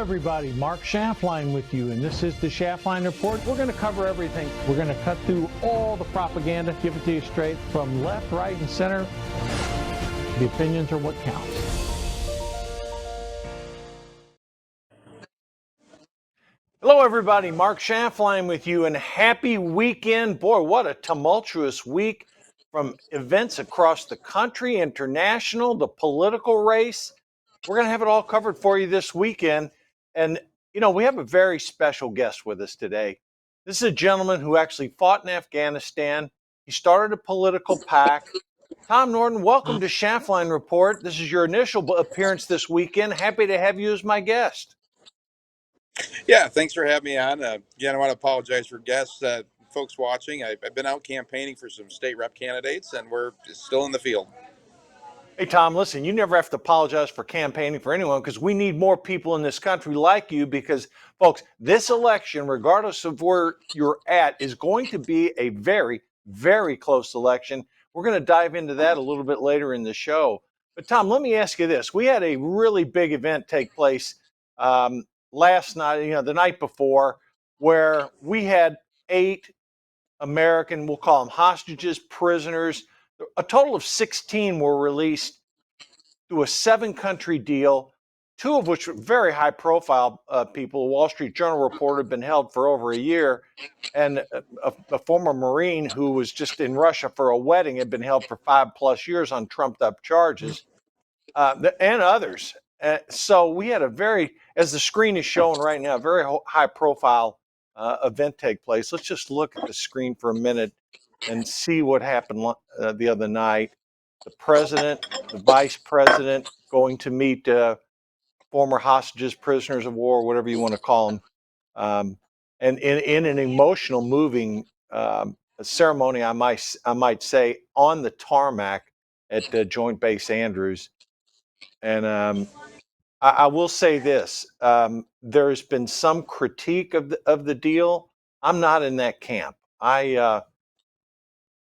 everybody, Mark Schaftlein with you, and this is the Schaftlein Report. We're going to cover everything. We're going to cut through all the propaganda, give it to you straight from left, right, and center. The opinions are what counts. Hello, everybody. Mark Schaftlein with you, and happy weekend. Boy, what a tumultuous week from events across the country, international, the political race. We're going to have it all covered for you this weekend. And, you know, we have a very special guest with us today. This is a gentleman who actually fought in Afghanistan. He started a political PAC. Tom Norton, welcome to Schaftlein Report. This is your initial appearance this weekend. Happy to have you as my guest. Yeah, thanks for having me on. Again, I want to apologize for guests, folks watching. I've been out campaigning for some state rep candidates, and we're still in the field. Hey, Tom, listen, you never have to apologize for campaigning for anyone because we need more people in this country like you because, folks, this election, regardless of where you're at, is going to be a very, very close election. We're going to dive into that a little bit later in the show. But, Tom, let me ask you this. We had a really big event take place last night, the night before, where we had 8 American, we'll call them hostages, prisoners. A total of 16 were released through a 7-country deal, 2 of which were very high-profile people. A Wall Street Journal reporter had been held for over a year, and a former Marine who was just in Russia for a wedding had been held for 5+ years on trumped-up charges, and others. So we had a very, as the screen is showing right now, very high-profile event take place. Let's just look at the screen for a minute and see what happened the other night. The president, the vice president going to meet former hostages, prisoners of war, whatever you want to call them. And in an emotional, moving ceremony, I might say, on the tarmac at Joint Base Andrews. And I will say this: there's been some critique of the deal. I'm not in that camp.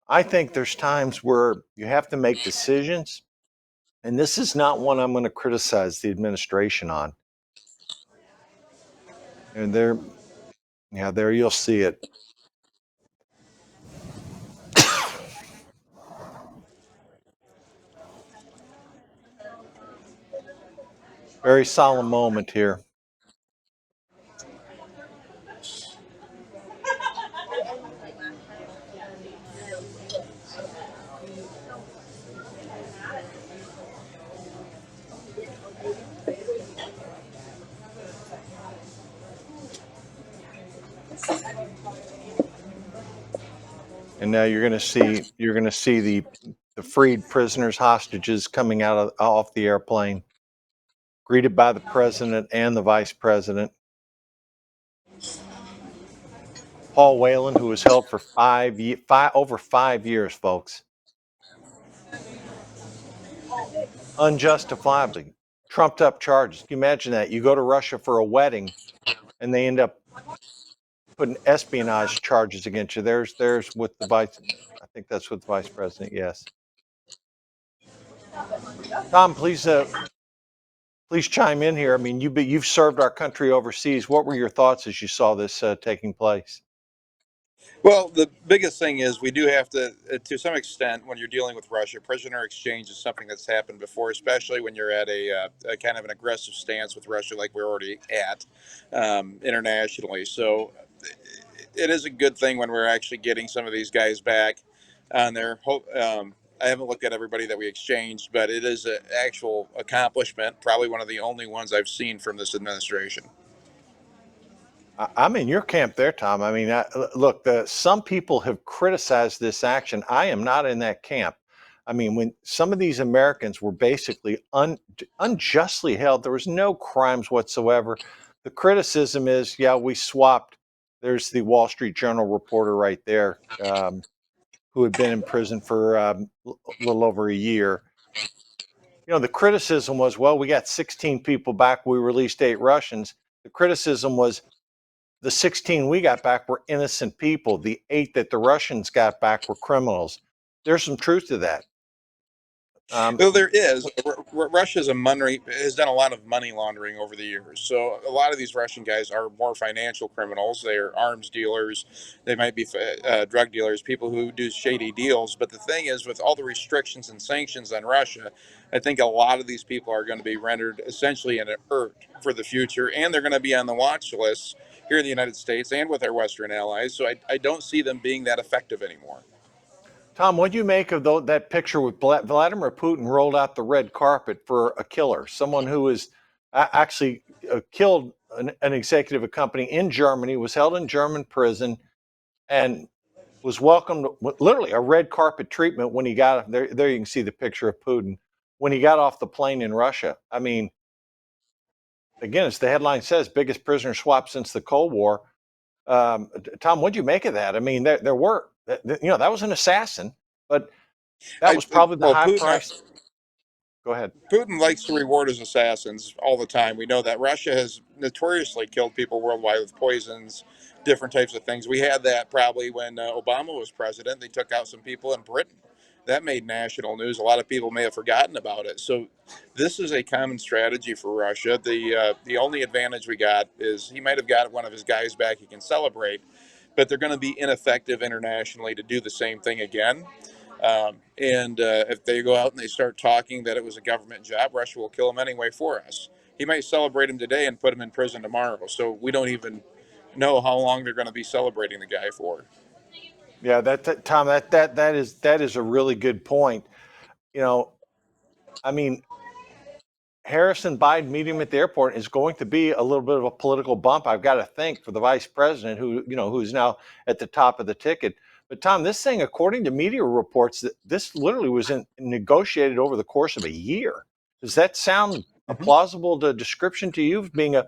I think there's times where you have to make decisions, and this is not one I'm going to criticize the administration on. And there you'll see it. Very solemn moment here. And now you're going to see the freed prisoners, hostages coming off the airplane, greeted by the president and the vice president. Paul Whelan, who was held for over 5 years, folks, unjustifiably, trumped up charges. Can you imagine that? You go to Russia for a wedding, and they end up putting espionage charges against you. There's with the vice. I think that's with the vice president. Yes. Tom, please chime in here. I mean, you've served our country overseas. What were your thoughts as you saw this taking place? Well, the biggest thing is we do have to some extent, when you're dealing with Russia, prisoner exchange is something that's happened before, especially when you're at a kind of an aggressive stance with Russia, like we're already at internationally. So it is a good thing when we're actually getting some of these guys back on their. I haven't looked at everybody that we exchanged, but it is an actual accomplishment, probably one of the only ones I've seen from this administration. I'm in your camp there, Tom. I mean, look, some people have criticized this action. I am not in that camp. I mean, when some of these Americans were basically unjustly held, there was no crimes whatsoever. The criticism is, yeah, we swapped. There's the Wall Street Journal reporter right there, who had been in prison for a little over a year. You know, the criticism was, well, we got 16 people back. We released 8 Russians. The criticism was, the 16 we got back were innocent people. The 8 that the Russians got back were criminals. There's some truth to that. Um, Well, there is. Russia's a money has done a lot of money laundering over the years. So a lot of these Russian guys are more financial criminals. They are arms dealers. They might be drug dealers, people who do shady deals. But the thing is, with all the restrictions and sanctions on Russia, I think a lot of these people are going to be rendered essentially inert for the future, and they're going to be on the watch list here in the United States and with our Western allies. So I don't see them being that effective anymore. Tom, what do you make of that picture with Vladimir Putin rolled out the red carpet for a killer, someone who was actually killed an executive of a company in Germany, was held in German prison, and was welcomed literally a red carpet treatment when he got there. There you can see the picture of Putin when he got off the plane in Russia. I mean, again, as the headline says, biggest prisoner swap since the Cold War. Tom, what do you make of that? I mean, there were, that was an assassin, but that I was probably the well, high Putin. price. Go ahead. Putin likes to reward his assassins all the time. We know that Russia has notoriously killed people worldwide with poisons, different types of things. We had that probably when Obama was president. They took out some people in Britain. That made national news. A lot of people may have forgotten about it. So, this is a common strategy for Russia. The only advantage we got is he might have got one of his guys back he can celebrate, but they're going to be ineffective internationally to do the same thing again. And if they go out and they start talking that it was a government job, Russia will kill him anyway for us. He might celebrate him today and put him in prison tomorrow. So we don't even know how long they're going to be celebrating the guy for. Yeah, Tom, that is a really good point. You know, I mean, Harrison Biden meeting him at the airport is going to be a little bit of a political bump, I've got to think, for the vice president, who's now at the top of the ticket. But Tom, this thing, according to media reports, that this literally was negotiated over the course of a year. Does that sound a Mm-hmm. plausible description to you, being a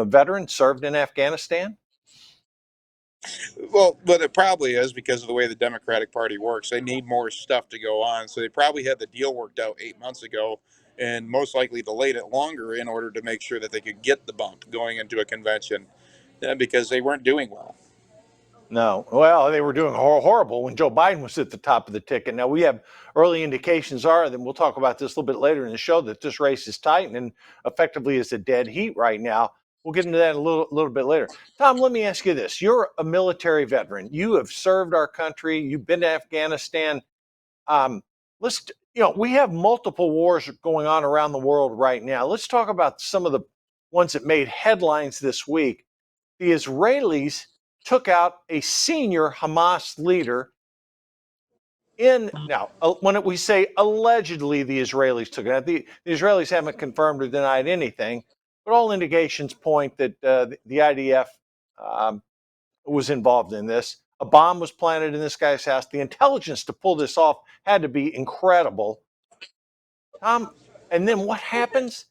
veteran served in Afghanistan? Well, but it probably is because of the way the Democratic Party works. They need more stuff to go on. So they probably had the deal worked out 8 months ago and most likely delayed it longer in order to make sure that they could get the bump going into a convention because they weren't doing well. No. Well, they were doing horrible when Joe Biden was at the top of the ticket. Now, we have early indications are, then we'll talk about this a little bit later in the show, that this race is tight and effectively is a dead heat right now. We'll get into that a little bit later. Tom, let me ask you this. You're a military veteran. You have served our country. You've been to Afghanistan. Um, we have multiple wars going on around the world right now. Let's talk about some of the ones that made headlines this week. The Israelis took out a senior Hamas leader when we say allegedly the Israelis took it out, the Israelis haven't confirmed or denied anything, but all indications point that the IDF was involved in this. A bomb was planted in this guy's house. The intelligence to pull this off had to be incredible. And then what happens?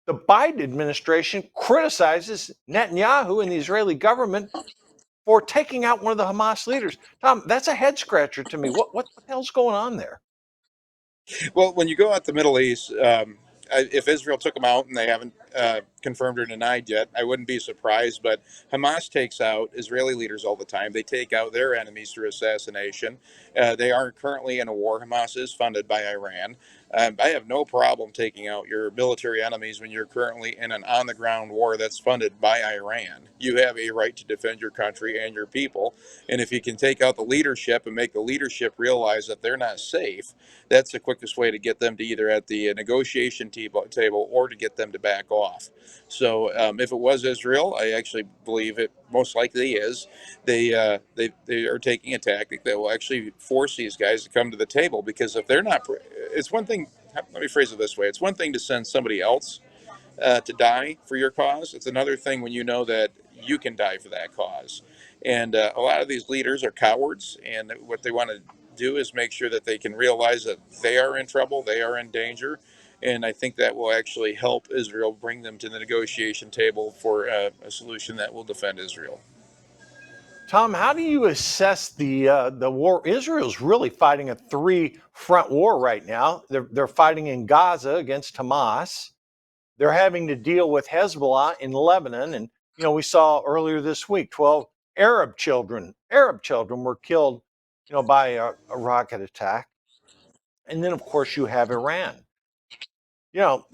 The Biden administration criticizes Netanyahu and the Israeli government for taking out one of the Hamas leaders. Tom, that's a head scratcher to me. What the hell's going on there? Well, when you go out the Middle East, if Israel took them out and they haven't confirmed or denied yet, I wouldn't be surprised. But Hamas takes out Israeli leaders all the time. They take out their enemies through assassination. They are currently in a war. Hamas is funded by Iran. I have no problem taking out your military enemies when you're currently in an on the ground war that's funded by Iran. You have a right to defend your country and your people. And if you can take out the leadership and make the leadership realize that they're not safe, that's the quickest way to get them to either at the negotiation table or to get them to back off. So if it was Israel, I actually believe it most likely is. They are taking a tactic that will actually force these guys to come to the table because if they're not, it's one thing. Let me phrase it this way: it's one thing to send somebody else to die for your cause. It's another thing when you know that you can die for that cause. And a lot of these leaders are cowards, and what they want to do is make sure that they can realize that they are in trouble, they are in danger. And I think that will actually help Israel bring them to the negotiation table for a solution that will defend Israel. Tom, how do you assess the war? Israel's really fighting a three-front war right now. They're fighting in Gaza against Hamas. They're having to deal with Hezbollah in Lebanon, and we saw earlier this week 12 Arab children were killed, by a rocket attack. And then, of course, you have Iran. You know,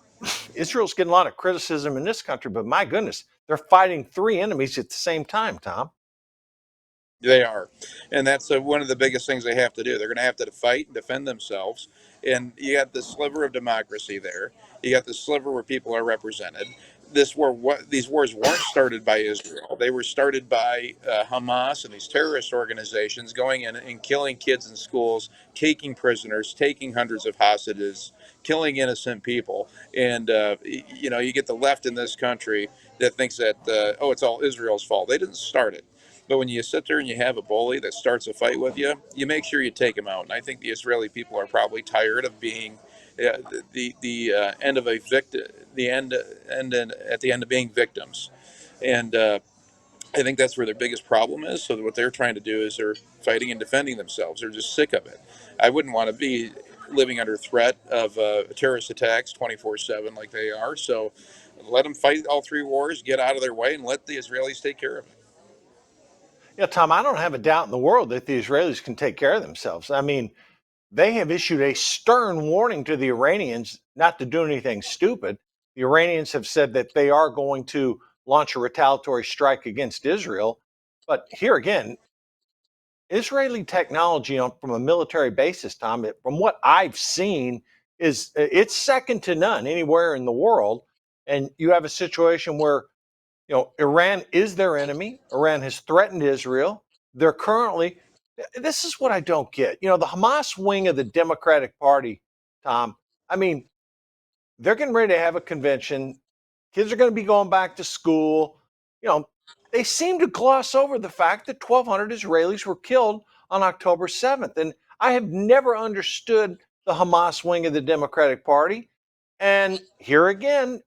Israel's getting a lot of criticism in this country, but my goodness, they're fighting three enemies at the same time, Tom. They are, and that's one of the biggest things they have to do. They're going to have to fight and defend themselves. And you got the sliver of democracy there. You got the sliver where people are represented. These wars weren't started by Israel. They were started by Hamas and these terrorist organizations going in and killing kids in schools, taking prisoners, taking hundreds of hostages, killing innocent people. And you get the left in this country that thinks that it's all Israel's fault. They didn't start it. But when you sit there and you have a bully that starts a fight with you, you make sure you take him out. And I think the Israeli people are probably tired of being the end of a victim, at the end of being victims. And I think that's where their biggest problem is. So what they're trying to do is they're fighting and defending themselves. They're just sick of it. I wouldn't want to be living under threat of terrorist attacks 24/7 like they are. So let them fight all three wars, get out of their way, and let the Israelis take care of it. Yeah, Tom, I don't have a doubt in the world that the Israelis can take care of themselves. I mean, they have issued a stern warning to the Iranians not to do anything stupid. The Iranians have said that they are going to launch a retaliatory strike against Israel. But here again, Israeli technology from a military basis, Tom, from what I've seen, it's second to none anywhere in the world. And you have a situation where Iran is their enemy. Iran has threatened Israel. They're currently, this is what I don't get. The Hamas wing of the Democratic Party, Tom, I mean, they're getting ready to have a convention. Kids are going to be going back to school. They seem to gloss over the fact that 1,200 Israelis were killed on October 7th. And I have never understood the Hamas wing of the Democratic Party. And here again,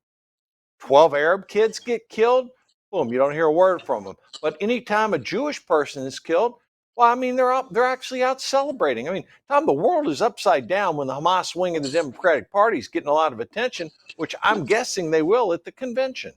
12 Arab kids get killed, boom, you don't hear a word from them. But anytime a Jewish person is killed, well, I mean, they're actually out celebrating. I mean, Tom, the world is upside down when the Hamas wing of the Democratic Party is getting a lot of attention, which I'm guessing they will at the convention.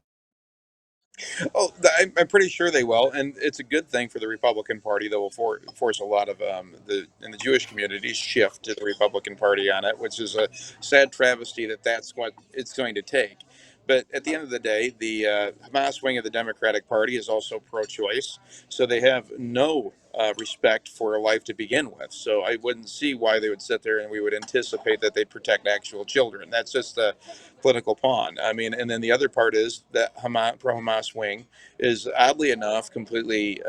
Oh, I'm pretty sure they will, and it's a good thing for the Republican Party that will force a lot of the Jewish communities shift to the Republican Party on it, which is a sad travesty that that's what it's going to take. But at the end of the day, the Hamas wing of the Democratic Party is also pro-choice, so they have no respect for life to begin with. So I wouldn't see why they would sit there and we would anticipate that they'd protect actual children. That's just a political pawn. I mean, and then the other part is that pro-Hamas wing is oddly enough completely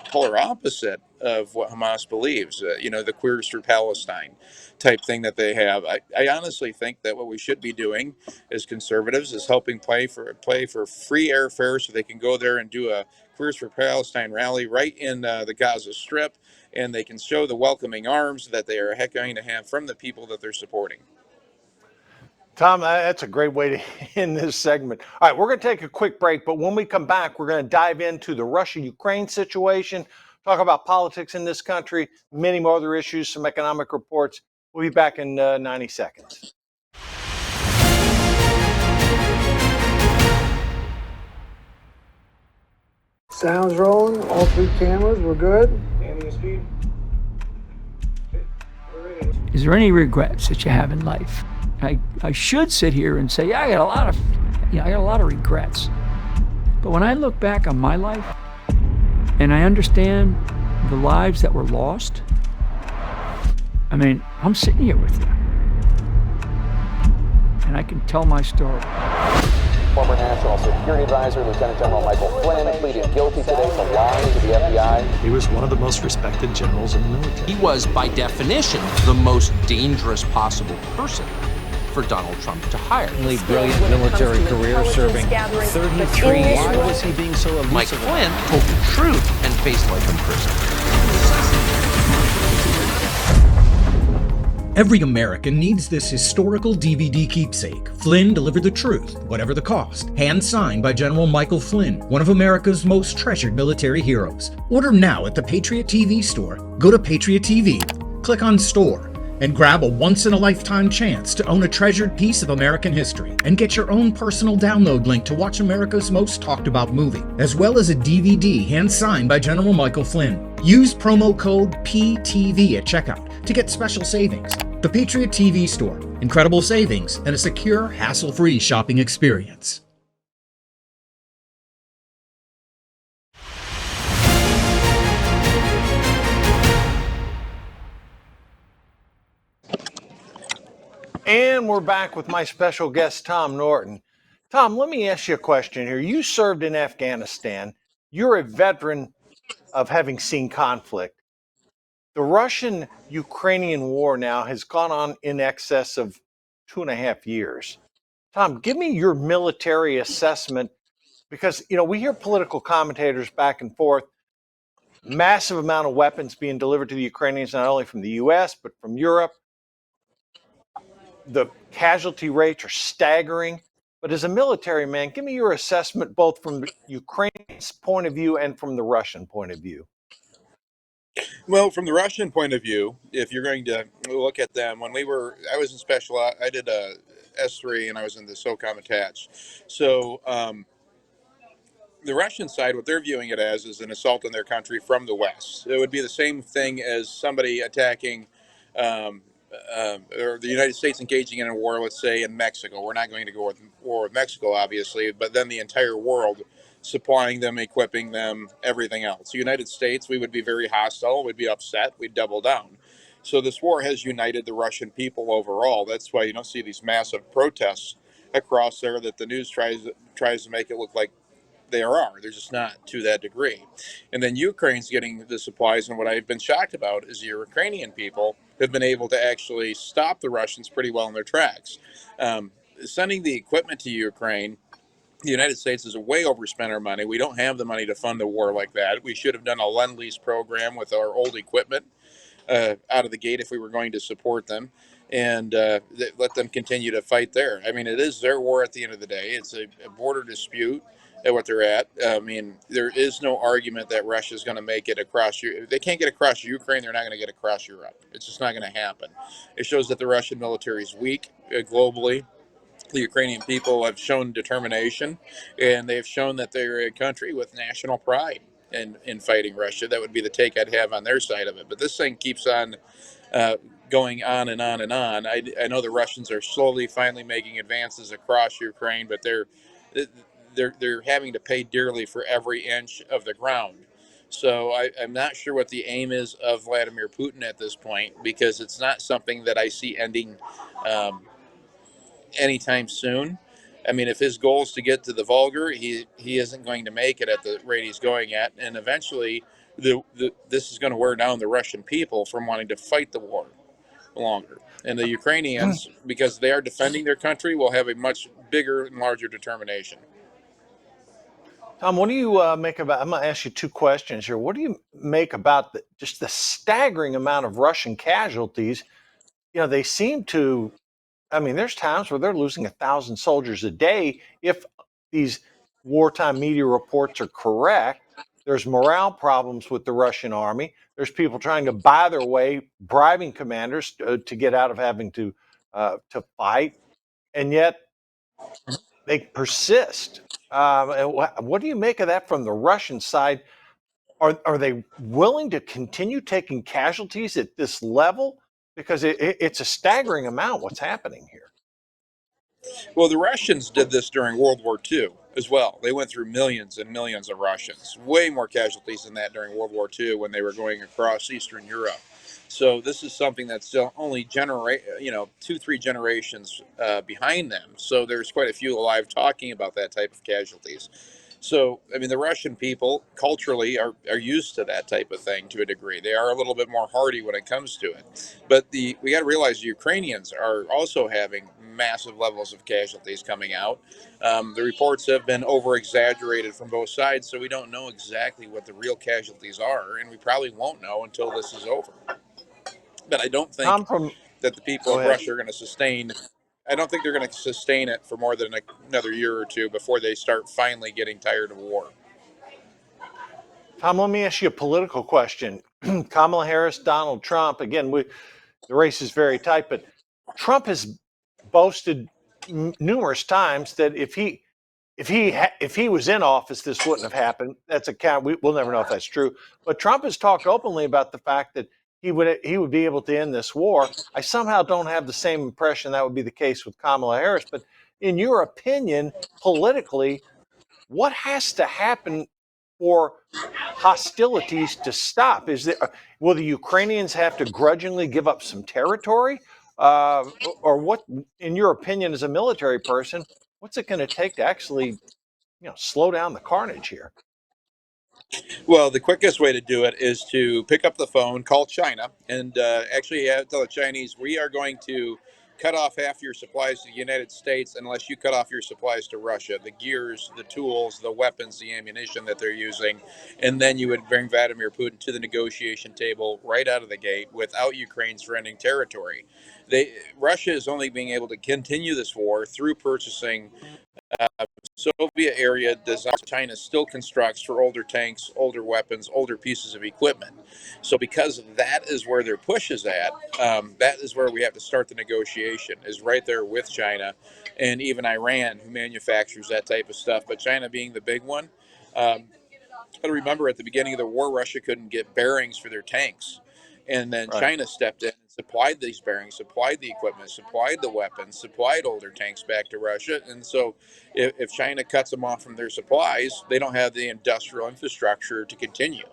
polar opposite of what Hamas believes. The Queers for Palestine type thing that they have. I honestly think that what we should be doing as conservatives is helping play for free airfare so they can go there and do a Queers for Palestine rally right in the Gaza Strip, and they can show the welcoming arms that they are going to have from the people that they're supporting. Tom, that's a great way to end this segment. All right, we're going to take a quick break, but when we come back, we're going to dive into the Russia-Ukraine situation, talk about politics in this country, many more other issues, some economic reports. We'll be back in 90 seconds. Sounds rolling. All three cameras. We're good. Is there any regrets that you have in life? I should sit here and say, yeah, I got a lot of regrets. But when I look back on my life and I understand the lives that were lost, I mean, I'm sitting here with you. And I can tell my story. Former National Security Advisor, Lieutenant General Michael Flynn, pleaded guilty today to lying to the FBI. He was one of the most respected generals in the military. He was, by definition, the most dangerous possible person for Donald Trump to hire. Really brilliant military career, serving 33 years. Why was he being so elusive? Mike Flynn told the truth and faced life in prison. Every American needs this historical DVD keepsake. Flynn delivered the truth, whatever the cost. Hand signed by General Michael Flynn, one of America's most treasured military heroes. Order now at the Patriot TV store. Go to Patriot TV, click on Store, and grab a once-in-a-lifetime chance to own a treasured piece of American history. And get your own personal download link to watch America's most talked-about movie, as well as a DVD hand-signed by General Michael Flynn. Use promo code PTV at checkout to get special savings. The Patriot TV Store. Incredible savings and a secure, hassle-free shopping experience. And we're back with my special guest, Tom Norton. Tom, let me ask you a question here. You served in Afghanistan. You're a veteran of having seen conflict. The Russian-Ukrainian war now has gone on in excess of 2.5 years. Tom, give me your military assessment, because we hear political commentators back and forth, massive amount of weapons being delivered to the Ukrainians, not only from the US, but from Europe. The casualty rates are staggering. But as a military man, give me your assessment both from Ukraine's point of view and from the Russian point of view. Well, from the Russian point of view, if you're going to look at them, I was in special, I did a S3 and I was in the SOCOM attached. So the Russian side, what they're viewing it as is an assault on their country from the West. It would be the same thing as somebody attacking or the United States engaging in a war, let's say, in Mexico. We're not going to go with war with Mexico, obviously, but then the entire world supplying them, equipping them, everything else. The United States, we would be very hostile, we'd be upset, we'd double down. So this war has united the Russian people overall. That's why you don't see these massive protests across there that the news tries to make it look like there are. They're just not to that degree. And then Ukraine's getting the supplies, and what I've been shocked about is the Ukrainian people have been able to actually stop the Russians pretty well in their tracks. Sending the equipment to Ukraine, the United States has way overspent our money. We don't have the money to fund a war like that. We should have done a Lend-Lease program with our old equipment out of the gate if we were going to support them, and let them continue to fight there. I mean, it is their war at the end of the day. It's a border dispute at what they're at. I mean, there is no argument that Russia's going to make it across. If they can't get across Ukraine, they're not going to get across Europe. It's just not going to happen. It shows that the Russian military is weak globally. The Ukrainian people have shown determination, and they've shown that they're a country with national pride in fighting Russia. That would be the take I'd have on their side of it. But this thing keeps on going on and on and on. I know the Russians are slowly, finally making advances across Ukraine, but they're having to pay dearly for every inch of the ground. So I'm not sure what the aim is of Vladimir Putin at this point, because it's not something that I see ending anytime soon. I mean, if his goal is to get to the Volga, he isn't going to make it at the rate he's going at, and eventually, this is going to wear down the Russian people from wanting to fight the war longer. And the Ukrainians, because they are defending their country, will have a much bigger and larger determination. Tom, what do you make about? I'm going to ask you two questions here. What do you make about just the staggering amount of Russian casualties? They seem to. I mean, there's times where they're losing 1,000 soldiers a day. If these wartime media reports are correct, there's morale problems with the Russian army. There's people trying to buy their way, bribing commanders to get out of having to fight, and yet they persist. What do you make of that from the Russian side? Are they willing to continue taking casualties at this level? Because it's a staggering amount what's happening here. Well, the Russians did this during World War II as well. They went through millions and millions of Russians, way more casualties than that during World War II when they were going across Eastern Europe. So this is something that's still only 2-3 generations behind them. So there's quite a few alive talking about that type of casualties. So, I mean, the Russian people culturally are used to that type of thing to a degree. They are a little bit more hardy when it comes to it. But we got to realize the Ukrainians are also having massive levels of casualties coming out. The reports have been over-exaggerated from both sides, so we don't know exactly what the real casualties are, and we probably won't know until this is over. But I don't think that the people of Russia are going to sustain. I don't think they're going to sustain it for more than another year or two before they start finally getting tired of war. Tom, let me ask you a political question. Kamala Harris, Donald Trump. Again, the race is very tight, but Trump has boasted numerous times that if he was in office, this wouldn't have happened. That's we'll never know if that's true. But Trump has talked openly about the fact that he would be able to end this war. I somehow don't have the same impression that would be the case with Kamala Harris. But in your opinion, politically, what has to happen for hostilities to stop? Will the Ukrainians have to grudgingly give up some territory, or what? In your opinion, as a military person, what's it going to take to actually, slow down the carnage here? Well, the quickest way to do it is to pick up the phone, call China, and actually tell the Chinese, we are going to cut off half your supplies to the United States unless you cut off your supplies to Russia, the gears, the tools, the weapons, the ammunition that they're using. And then you would bring Vladimir Putin to the negotiation table right out of the gate without Ukraine surrendering territory. Russia is only being able to continue this war through purchasing Soviet area designs China still constructs for older tanks, older weapons, older pieces of equipment. So because that is where their push is at, that is where we have to start the negotiation, is right there with China and even Iran, who manufactures that type of stuff. But China being the big one, got to remember at the beginning of the war, Russia couldn't get bearings for their tanks. And then Right. China stepped in and supplied these bearings, supplied the equipment, supplied the weapons, supplied older tanks back to Russia. And so if China cuts them off from their supplies, they don't have the industrial infrastructure to continue.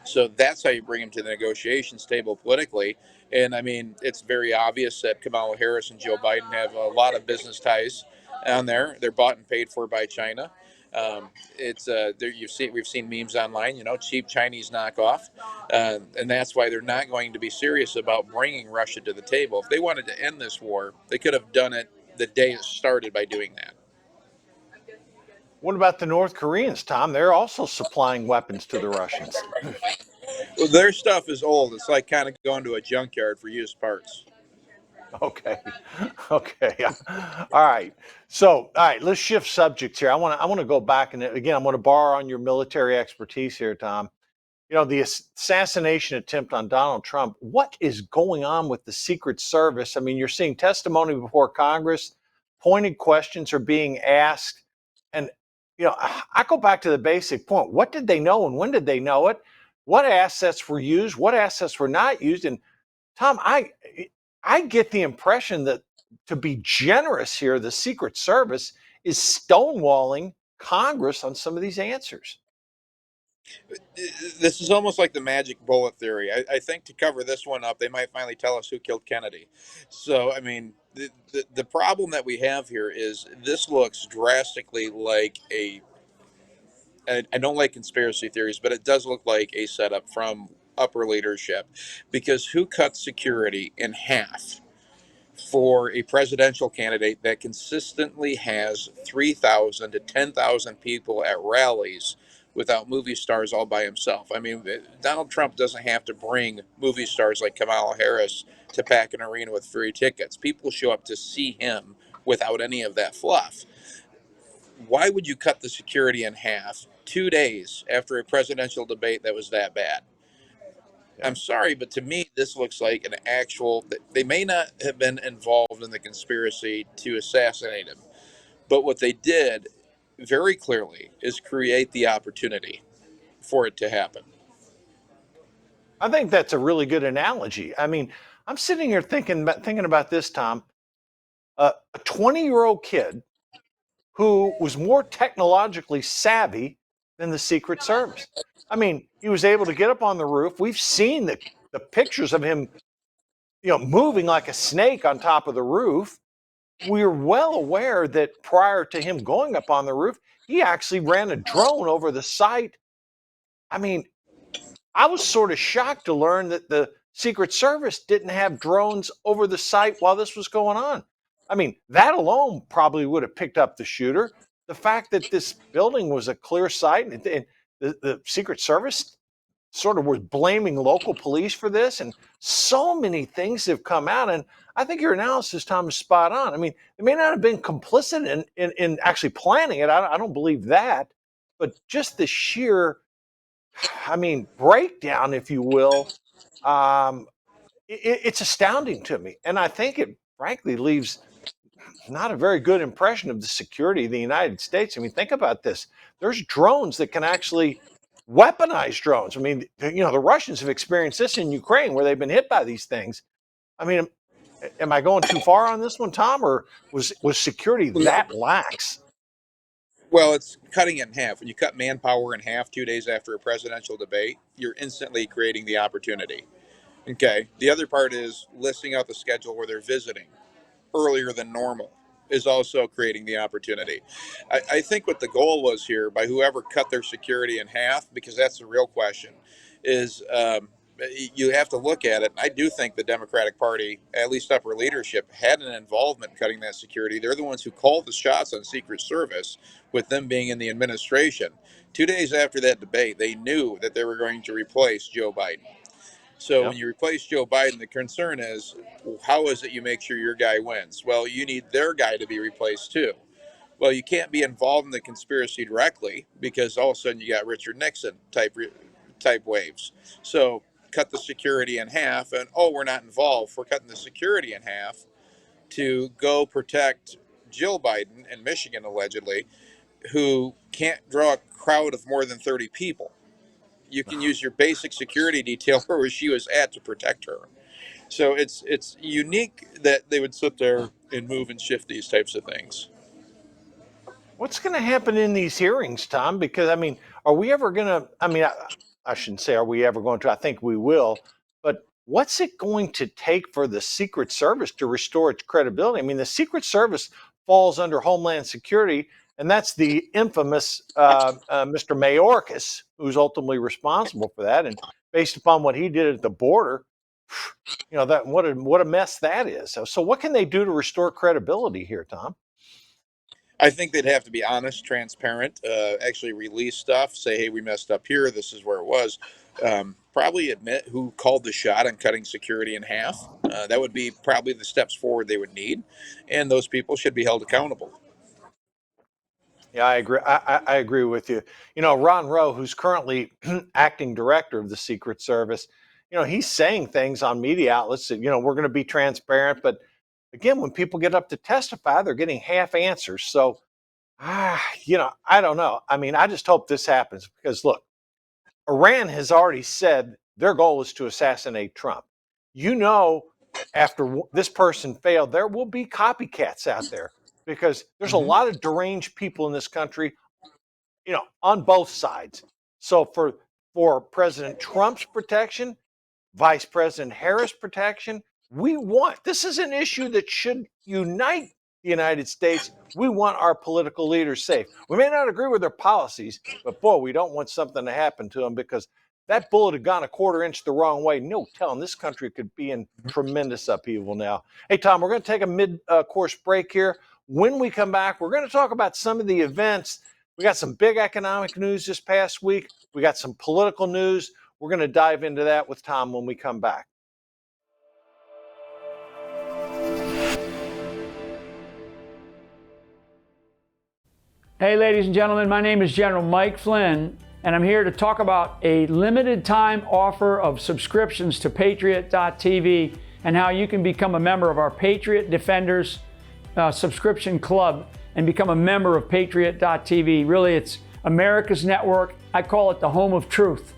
So that's how you bring them to the negotiations table politically. And I mean, it's very obvious that Kamala Harris and Joe Biden have a lot of business ties on there. They're bought and paid for by China. We've seen memes online, cheap Chinese knockoff, and that's why they're not going to be serious about bringing Russia to the table. If they wanted to end this war, they could have done it the day it started by doing that. What about the North Koreans, Tom? They're also supplying weapons to the Russians. Well, their stuff is old. It's like kind of going to a junkyard for used parts. Okay. Okay. All right. So, all right, let's shift subjects here. I want to go back, and again, I'm going to borrow on your military expertise here, Tom. The assassination attempt on Donald Trump. What is going on with the Secret Service? I mean, you're seeing testimony before Congress, pointed questions are being asked, and I go back to the basic point. What did they know, and when did they know it? What assets were used? What assets were not used? And Tom, I get the impression that, to be generous here, the Secret Service is stonewalling Congress on some of these answers. This is almost like the magic bullet theory. I think to cover this one up, they might finally tell us who killed Kennedy. So, I mean, the problem that we have here is this looks drastically like I don't like conspiracy theories, but it does look like a setup from upper leadership, because who cut security in half for a presidential candidate that consistently has 3,000 to 10,000 people at rallies without movie stars all by himself? I mean, Donald Trump doesn't have to bring movie stars like Kamala Harris to pack an arena with free tickets. People show up to see him without any of that fluff. Why would you cut the security in half 2 days after a presidential debate that was that bad? I'm sorry, but to me, this looks like an actual. They may not have been involved in the conspiracy to assassinate him, but what they did very clearly is create the opportunity for it to happen. I think that's a really good analogy. I mean, I'm sitting here thinking about this, Tom. A 20-year-old kid who was more technologically savvy than the Secret Service. I mean, he was able to get up on the roof. We've seen the pictures of him, moving like a snake on top of the roof. We're well aware that prior to him going up on the roof, he actually ran a drone over the site. I mean, I was sort of shocked to learn that the Secret Service didn't have drones over the site while this was going on. I mean, that alone probably would have picked up the shooter. The fact that this building was a clear site, and the Secret Service sort of was blaming local police for this, and so many things have come out. And I think your analysis, Tom, is spot on. I mean, they may not have been complicit in actually planning it. I don't believe that, but just the sheer, breakdown, if you will, it's astounding to me. And I think it frankly leaves not a very good impression of the security of the United States. I mean, think about this. There's drones that can actually weaponized drones. I mean, the Russians have experienced this in Ukraine where they've been hit by these things. I mean, am I going too far on this one, Tom, or was security that lax? Well, it's cutting it in half. When you cut manpower in half 2 days after a presidential debate, you're instantly creating the opportunity. Okay. The other part is listing out the schedule where they're visiting earlier than normal is also creating the opportunity. I think what the goal was here by whoever cut their security in half, because that's the real question, is you have to look at it. I do think the Democratic Party, at least upper leadership, had an involvement in cutting that security. They're the ones who called the shots on Secret Service, with them being in the administration. 2 days after that debate, they knew that they were going to replace Joe Biden. So when you replace Joe Biden, the concern is, how is it you make sure your guy wins? Well, you need their guy to be replaced too. Well, you can't be involved in the conspiracy directly, because all of a sudden you got Richard Nixon type waves. So cut the security in half, and we're not involved. We're cutting the security in half to go protect Jill Biden in Michigan, allegedly, who can't draw a crowd of more than 30 people. You can use your basic security detail where she was at to protect her. So it's unique that they would sit there and move and shift these types of things. What's going to happen in these hearings, Tom? Because, I mean, are we ever going to, I shouldn't say are we ever going to, I think we will, but what's it going to take for the Secret Service to restore its credibility? I mean, the Secret Service falls under Homeland Security, and that's the infamous Mr. Mayorkas, who's ultimately responsible for that. And based upon what he did at the border, that what a mess that is. So what can they do to restore credibility here, Tom? I think they'd have to be honest, transparent, actually release stuff, say, hey, we messed up here, this is where it was. Probably admit who called the shot on cutting security in half. That would be probably the steps forward they would need. And those people should be held accountable. Yeah, I agree. I agree with you. Ron Rowe, who's currently acting director of the Secret Service, he's saying things on media outlets that, we're going to be transparent. But again, when people get up to testify, they're getting half answers. So, I don't know. I mean, I just hope this happens because, look, Iran has already said their goal is to assassinate Trump. After this person failed, there will be copycats out there, because there's a lot of deranged people in this country, on both sides. So for President Trump's protection, Vice President Harris' protection, this is an issue that should unite the United States. We want our political leaders safe. We may not agree with their policies, but boy, we don't want something to happen to them, because that bullet had gone a quarter inch the wrong way. No telling, this country could be in tremendous upheaval now. Hey, Tom, we're going to take a mid-course break here. When we come back, we're going to talk about some of the events. We got some big economic news this past week. We got some political news. We're going to dive into that with Tom when we come back. Hey, ladies and gentlemen, my name is General Mike Flynn, and I'm here to talk about a limited time offer of subscriptions to Patriot.tv and how you can become a member of our Patriot Defenders subscription club and become a member of Patriot.tv. Really, it's America's network. I call it the home of truth.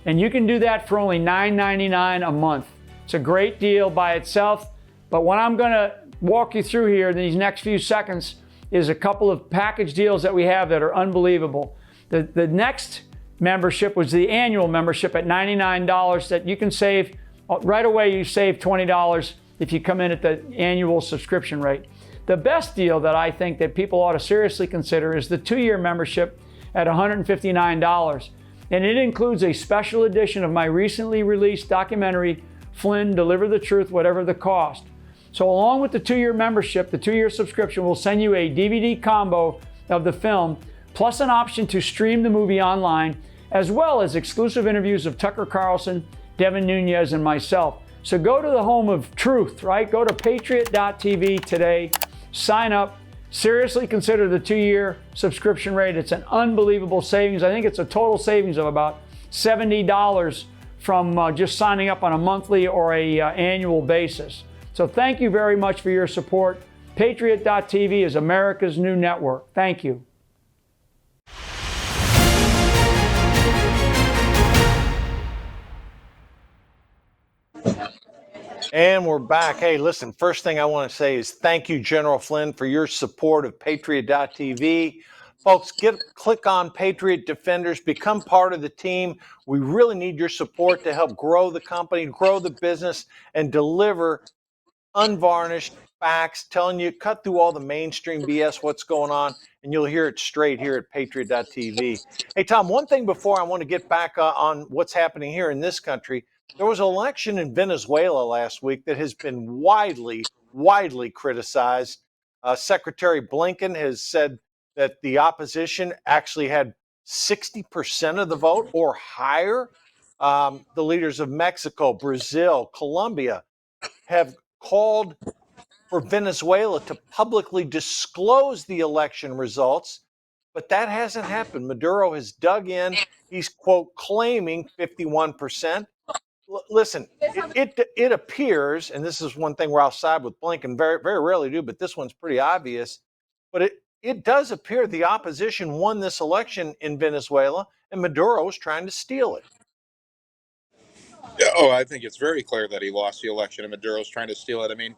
And you can do that for only $9.99 a month. It's a great deal by itself, but what I'm going to walk you through here in these next few seconds is a couple of package deals that we have that are unbelievable. The next membership was the annual membership at $99 that you can save. Right away, you save $20 if you come in at the annual subscription rate. The best deal that I think that people ought to seriously consider is the 2-year membership at $159. And it includes a special edition of my recently released documentary, Flynn, Deliver the Truth, Whatever the Cost. So along with the 2-year membership, the 2-year subscription will send you a DVD combo of the film, plus an option to stream the movie online, as well as exclusive interviews of Tucker Carlson, Devin Nunes, and myself. So go to the home of truth, right? Go to Patriot.tv today, sign up, seriously consider the 2-year subscription rate. It's an unbelievable savings. I think it's a total savings of about $70 from just signing up on a monthly or a annual basis. So thank you very much for your support. Patriot.tv is America's new network. Thank you. And we're back. Hey, listen, first thing I want to say is thank you, General Flynn, for your support of Patriot.tv. Folks, click on Patriot Defenders, become part of the team. We really need your support to help grow the company, grow the business, and deliver unvarnished facts, telling you, cut through all the mainstream BS, what's going on, and you'll hear it straight here at Patriot.tv. Hey, Tom, one thing before I want to get back on what's happening here in this country. There was an election in Venezuela last week that has been widely criticized. Secretary Blinken has said that the opposition actually had 60% of the vote or higher. The leaders of Mexico, Brazil, Colombia have called for Venezuela to publicly disclose the election results, but that hasn't happened. Maduro has dug in. He's, quote, claiming 51%. Listen, it appears, and this is one thing where I'll side with Blinken, very rarely do, but this one's pretty obvious. But it does appear the opposition won this election in Venezuela, and Maduro is trying to steal it. Oh, I think it's very clear that he lost the election and Maduro's trying to steal it. I mean,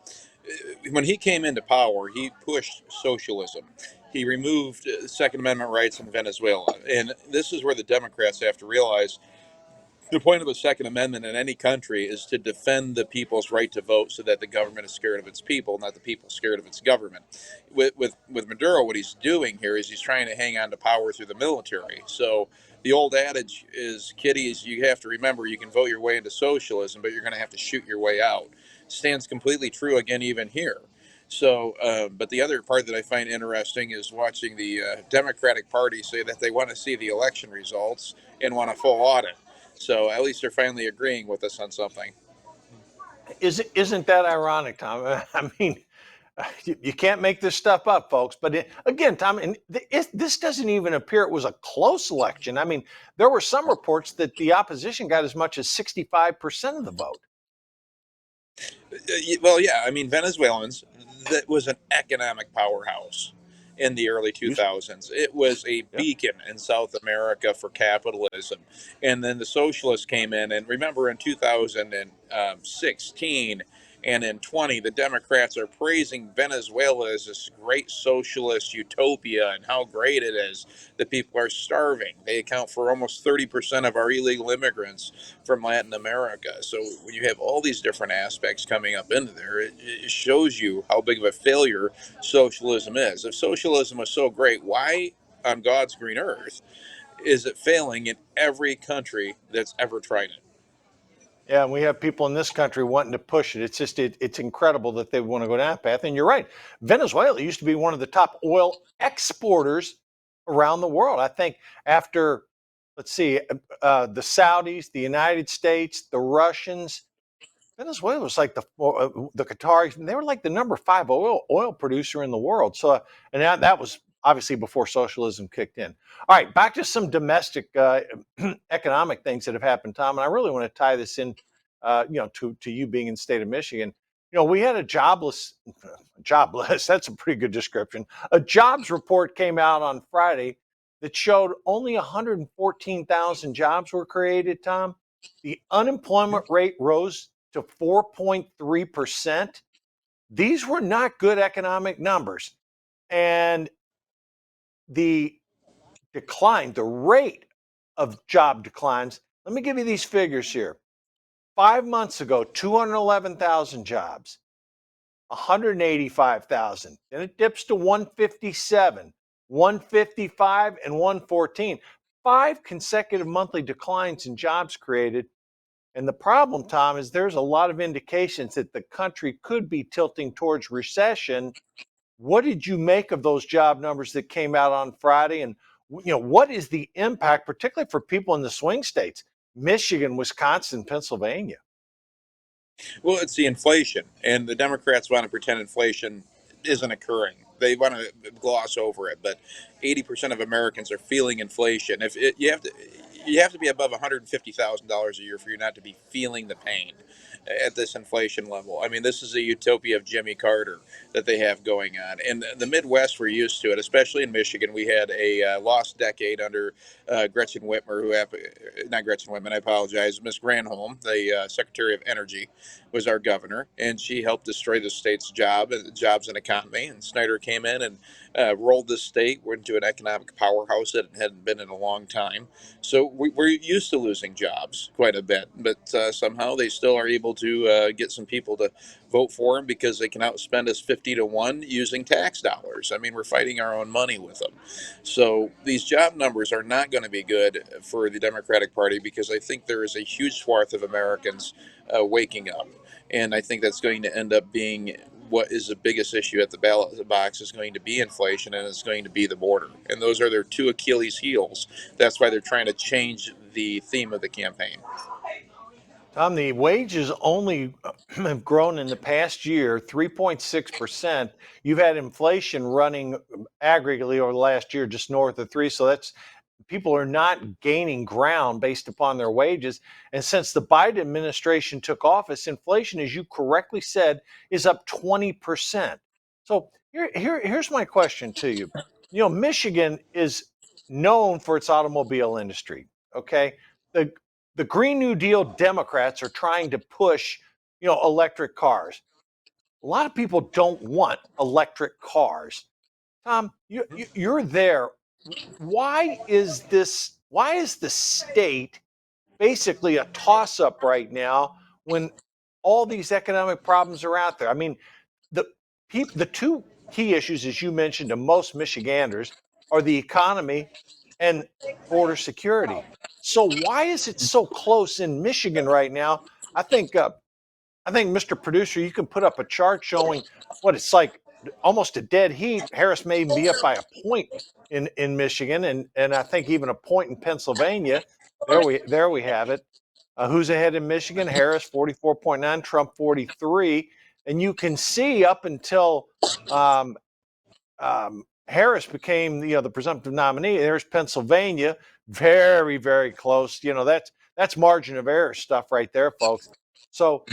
when he came into power, he pushed socialism. He removed Second Amendment rights in Venezuela. And this is where the Democrats have to realize the point of the Second Amendment in any country is to defend the people's right to vote so that the government is scared of its people, not the people scared of its government. With Maduro, what he's doing here is he's trying to hang on to power through the military. So the old adage is, kiddies, you have to remember you can vote your way into socialism, but you're going to have to shoot your way out. Stands completely true again, even here. So, but the other part that I find interesting is watching the Democratic Party say that they want to see the election results and want a full audit. So at least they're finally agreeing with us on something. Isn't that ironic, Tom? I mean, you can't make this stuff up, folks. But again, Tom, and this doesn't even appear it was a close election. I mean, there were some reports that the opposition got as much as 65% of the vote. Well, yeah, I mean, Venezuelans, that was an economic powerhouse in the early 2000s. It was a beacon in South America for capitalism. And then the socialists came in. And remember in 2016 and in 20, the Democrats are praising Venezuela as this great socialist utopia and how great it is that people are starving. They account for almost 30% of our illegal immigrants from Latin America. So when you have all these different aspects coming up into there, it shows you how big of a failure socialism is. If socialism was so great, why on God's green earth is it failing in every country that's ever tried it? Yeah, and we have people in this country wanting to push it. It's just it's incredible that they want to go down that path. And you're right, Venezuela used to be one of the top oil exporters around the world. I think after, let's see, the Saudis, the United States, the Russians, Venezuela was like the Qataris, and they were like the number 5 oil producer in the world. So, and that was obviously before socialism kicked in. All right, back to some domestic economic things that have happened, Tom. And I really want to tie this in, to you being in the state of Michigan. We had a jobless. That's a pretty good description. A jobs report came out on Friday that showed only 114,000 jobs were created, Tom. The unemployment rate rose to 4.3%. These were not good economic numbers. And the rate of job declines, let me give you these figures here. 5 months ago, 211,000 jobs, 185,000. Then it dips to 157, 155, and 114. 5 consecutive monthly declines in jobs created. And the problem, Tom, is there's a lot of indications that the country could be tilting towards recession. What did you make of those job numbers that came out on Friday? And what is the impact, particularly for people in the swing states, Michigan, Wisconsin, Pennsylvania? Well, it's the inflation, and the Democrats want to pretend inflation isn't occurring. They want to gloss over it, but 80% of Americans are feeling inflation. If it, you you have to be above $150,000 a year for you not to be feeling the pain at this inflation level. I mean, this is a utopia of Jimmy Carter that they have going on. And the Midwest, we're used to it, especially in Michigan. We had a lost decade under Gretchen Whitmer, not Gretchen Whitman, I apologize, Miss Granholm, the Secretary of Energy, was our governor, and she helped destroy the state's jobs and economy. And Snyder came in and rolled the state into an economic powerhouse that it hadn't been in a long time. So we're used to losing jobs quite a bit, but somehow they still are able to get some people to vote for them because they can outspend us 50 to 1 using tax dollars. I mean, we're fighting our own money with them. So these job numbers are not going to be good for the Democratic Party because I think there is a huge swath of Americans waking up. And I think that's going to end up being what is the biggest issue at the ballot box is going to be inflation, and it's going to be the border. And those are their two Achilles heels. That's why they're trying to change the theme of the campaign. Tom, the wages only have grown in the past year 3.6%. You've had inflation running aggregately over the last year just north of 3. So that's people are not gaining ground based upon their wages. And since the Biden administration took office, inflation, as you correctly said, is up 20%. So here's my question to you. You know, Michigan is known for its automobile industry. Okay. The the Green New Deal Democrats are trying to push, electric cars. A lot of people don't want electric cars. Tom, you're there. Why is this? Why is the state basically a toss-up right now when all these economic problems are out there? I mean, the the two key issues, as you mentioned, to most Michiganders are the economy and border security. So why is it so close in Michigan right now? I think Mr. Producer, you can put up a chart showing what it's like, almost a dead heat. Harris may even be up by a point in Michigan, and I think even a point in Pennsylvania. There we have it. Who's ahead in Michigan? Harris 44.9, Trump 43, and you can see up until um, Harris became the presumptive nominee. There's Pennsylvania, very very close. That's margin of error stuff right there, folks. So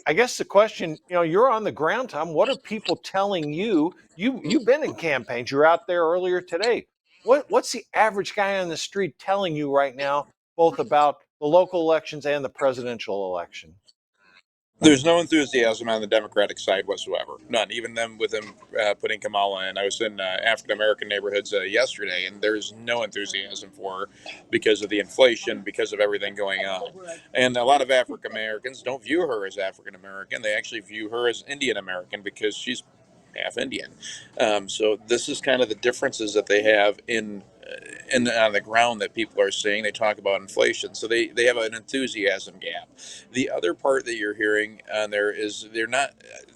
I guess the question, you're on the ground, Tom. What are people telling you? You've been in campaigns. You're out there earlier today. What's the average guy on the street telling you right now, both about the local elections and the presidential election? There's no enthusiasm on the Democratic side whatsoever. None. Even them with them putting Kamala in. I was in African American neighborhoods yesterday, and there's no enthusiasm for her because of the inflation, because of everything going on. And a lot of African Americans don't view her as African American. They actually view her as Indian American because she's half Indian. So this is kind of the differences that they have in on the ground that people are seeing. They talk about inflation, so they have an enthusiasm gap. The other part that you're hearing on there is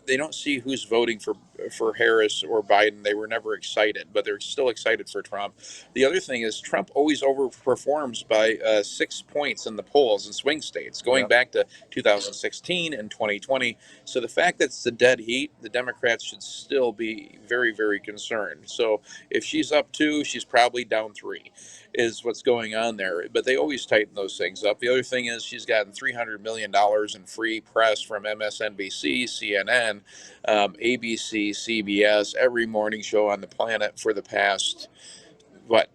they don't see who's voting for Harris or Biden. They were never excited, but they're still excited for Trump. The other thing is Trump always overperforms by 6 points in the polls in swing states, going back to 2016 and 2020. So the fact that it's the dead heat, the Democrats should still be very, very concerned. So if she's up 2, she's probably down 3, is what's going on there. But they always tighten those things up. The other thing is she's gotten $300 million in free press from MSNBC, CNN, ABC, CBS, every morning show on the planet for the past,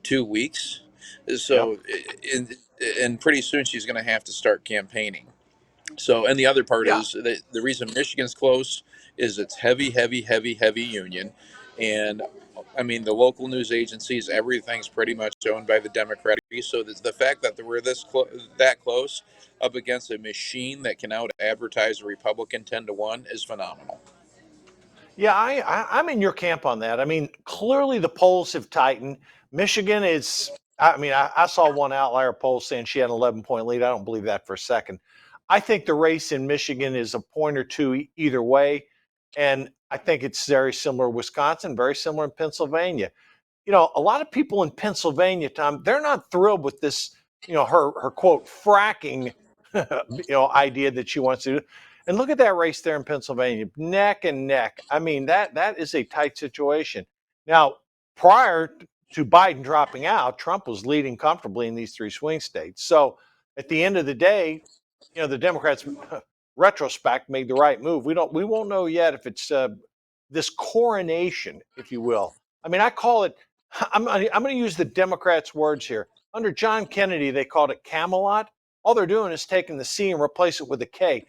2 weeks. So, and pretty soon she's going to have to start campaigning. So, and the other part is that the reason Michigan's close is it's heavy, heavy, heavy, heavy union. And I mean, the local news agencies, everything's pretty much owned by the Democratic. So the fact that we're that close up against a machine that can out advertise a Republican 10 to 1 is phenomenal. Yeah, I'm in your camp on that. I mean, clearly the polls have tightened. Michigan is, I saw one outlier poll saying she had an 11-point lead. I don't believe that for a second. I think the race in Michigan is a point or two either way. And I think it's very similar to Wisconsin, very similar in Pennsylvania. A lot of people in Pennsylvania, Tom, they're not thrilled with this, her quote, fracking, idea that she wants to do. And look at that race there in Pennsylvania, neck and neck. I mean, that is a tight situation. Now, prior to Biden dropping out, Trump was leading comfortably in these 3 swing states. So at the end of the day, the Democrats, retrospect, made the right move. We won't know yet if it's this coronation, if you will. I mean, I call it. I'm going to use the Democrats' words here. Under John Kennedy, they called it Camelot. All they're doing is taking the C and replace it with a K.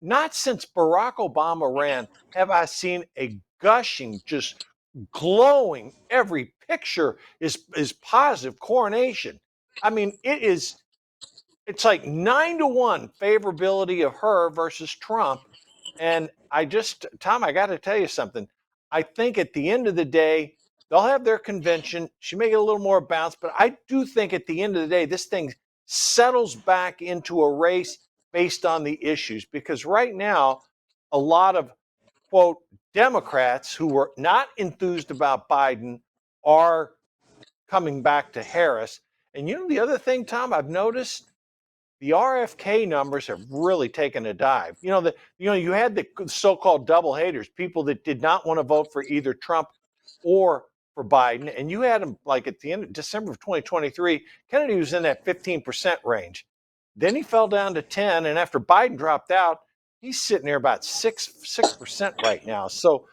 Not since Barack Obama ran have I seen a gushing, just glowing, every picture is positive coronation. I mean, it's like 9-1 favorability of her versus Trump. And Tom, I got to tell you something. I think at the end of the day, they'll have their convention. She may get a little more bounce, but I do think at the end of the day, this thing settles back into a race based on the issues. Because right now, a lot of, quote, Democrats who were not enthused about Biden are coming back to Harris. And the other thing, Tom, I've noticed, the RFK numbers have really taken a dive. You had the so-called double haters, people that did not want to vote for either Trump or for Biden, and you had them like at the end of December of 2023. Kennedy was in that 15% range. Then he fell down to 10, and after Biden dropped out, he's sitting there about 6% right now. So,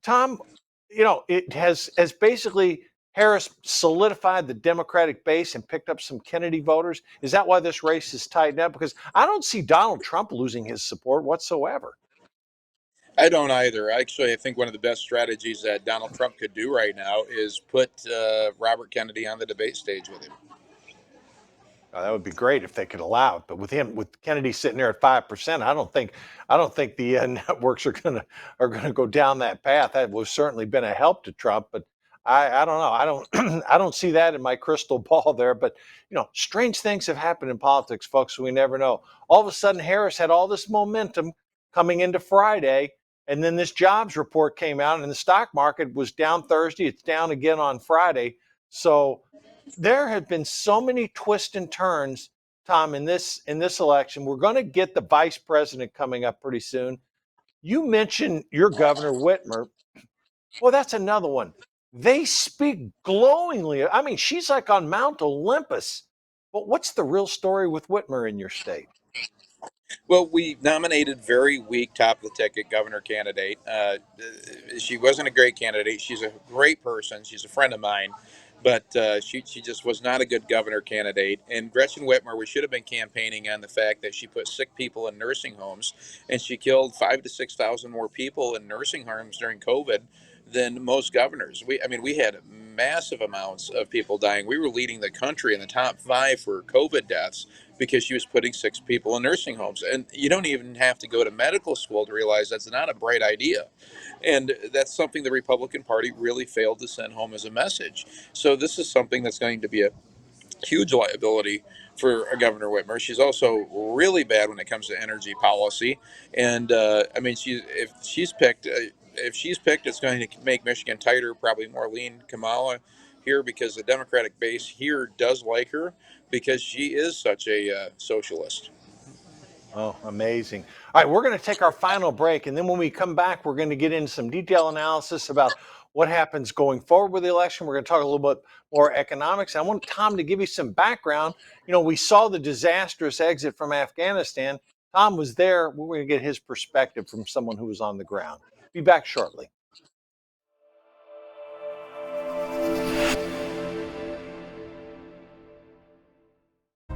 Tom, it has basically Harris solidified the Democratic base and picked up some Kennedy voters. Is that why this race is tightened up? Because I don't see Donald Trump losing his support whatsoever. I don't either. Actually, I think one of the best strategies that Donald Trump could do right now is put Robert Kennedy on the debate stage with him. That would be great if they could allow it, but with Kennedy sitting there at 5%, I don't think the networks are gonna go down that path. That would certainly been a help to Trump, but I don't know. I don't see that in my crystal ball there. But strange things have happened in politics, folks. So we never know. All of a sudden, Harris had all this momentum coming into Friday, and then this jobs report came out, and the stock market was down Thursday. It's down again on Friday. So there have been so many twists and turns, Tom, in this election. We're going to get the vice president coming up pretty soon. You mentioned your governor, Whitmer. Well, that's another one. They speak glowingly. I mean, she's like on Mount Olympus. But what's the real story with Whitmer in your state? Well, we nominated very weak top of the ticket governor candidate. She wasn't a great candidate. She's a great person. She's a friend of mine. But she just was not a good governor candidate. And Gretchen Whitmer, we should have been campaigning on the fact that she put sick people in nursing homes, and she killed 5,000 to 6,000 more people in nursing homes during COVID than most governors. We had massive amounts of people dying. We were leading the country in the top 5 for COVID deaths because she was putting 6 people in nursing homes. And you don't even have to go to medical school to realize that's not a bright idea. And that's something the Republican Party really failed to send home as a message. So this is something that's going to be a huge liability for Governor Whitmer. She's also really bad when it comes to energy policy. And if she's picked, it's going to make Michigan tighter, probably more lean Kamala here, because the Democratic base here does like her because she is such a socialist. Oh, amazing. All right, we're going to take our final break. And then when we come back, we're going to get into some detailed analysis about what happens going forward with the election. We're going to talk a little bit more economics. I want Tom to give you some background. We saw the disastrous exit from Afghanistan. Tom was there. We're going to get his perspective from someone who was on the ground. Be back shortly.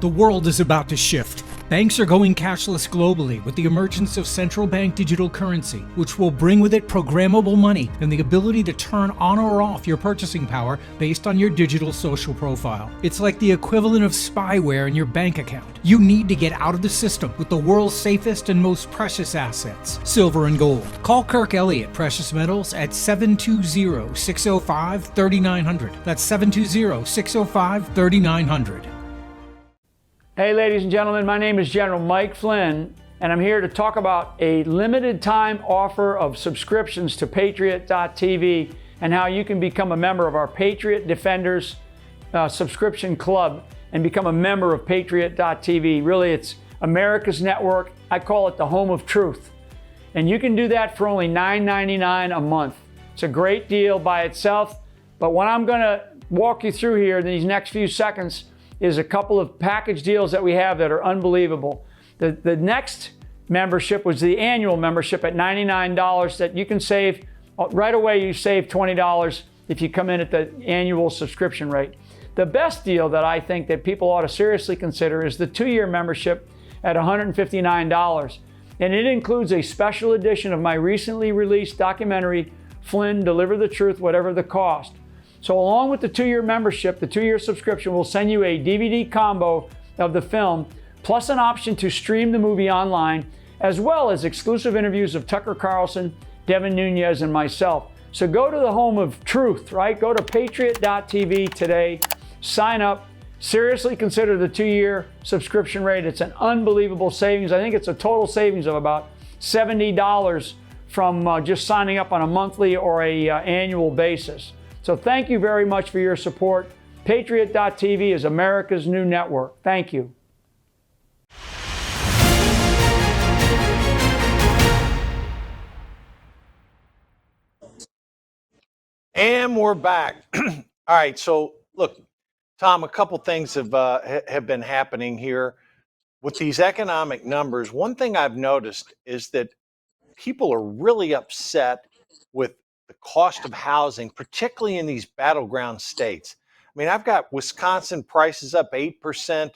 The world is about to shift. Banks are going cashless globally with the emergence of central bank digital currency, which will bring with it programmable money and the ability to turn on or off your purchasing power based on your digital social profile. It's like the equivalent of spyware in your bank account. You need to get out of the system with the world's safest and most precious assets, silver and gold. Call Kirk Elliott Precious Metals at 720-605-3900. That's 720-605-3900. Hey, ladies and gentlemen, my name is General Mike Flynn, and I'm here to talk about a limited time offer of subscriptions to Patriot.tv and how you can become a member of our Patriot Defenders subscription club and become a member of Patriot.tv. Really, it's America's network. I call it the home of truth. And you can do that for only $9.99 a month. It's a great deal by itself. But what I'm going to walk you through here in these next few seconds is a couple of package deals that we have that are unbelievable. The next membership was the annual membership at $99 that you can save. Right away, you save $20 if you come in at the annual subscription rate. The best deal that I think that people ought to seriously consider is the 2-year membership at $159. And it includes a special edition of my recently released documentary, Flynn, Deliver the Truth, Whatever the Cost. So along with the 2-year membership, the 2-year subscription will send you a DVD combo of the film, plus an option to stream the movie online, as well as exclusive interviews of Tucker Carlson, Devin Nunes, and myself. So go to the home of truth, right? Go to patriot.tv today, sign up, seriously consider the 2-year subscription rate. It's an unbelievable savings. I think it's a total savings of about $70 from just signing up on a monthly or a annual basis. So thank you very much for your support. Patriot.tv is America's new network. Thank you. And we're back. All right, so look, Tom, a couple things have been happening here with these economic numbers. One thing I've noticed is that people are really upset with the cost of housing, particularly in these battleground states. I mean, I've got Wisconsin prices up 8%,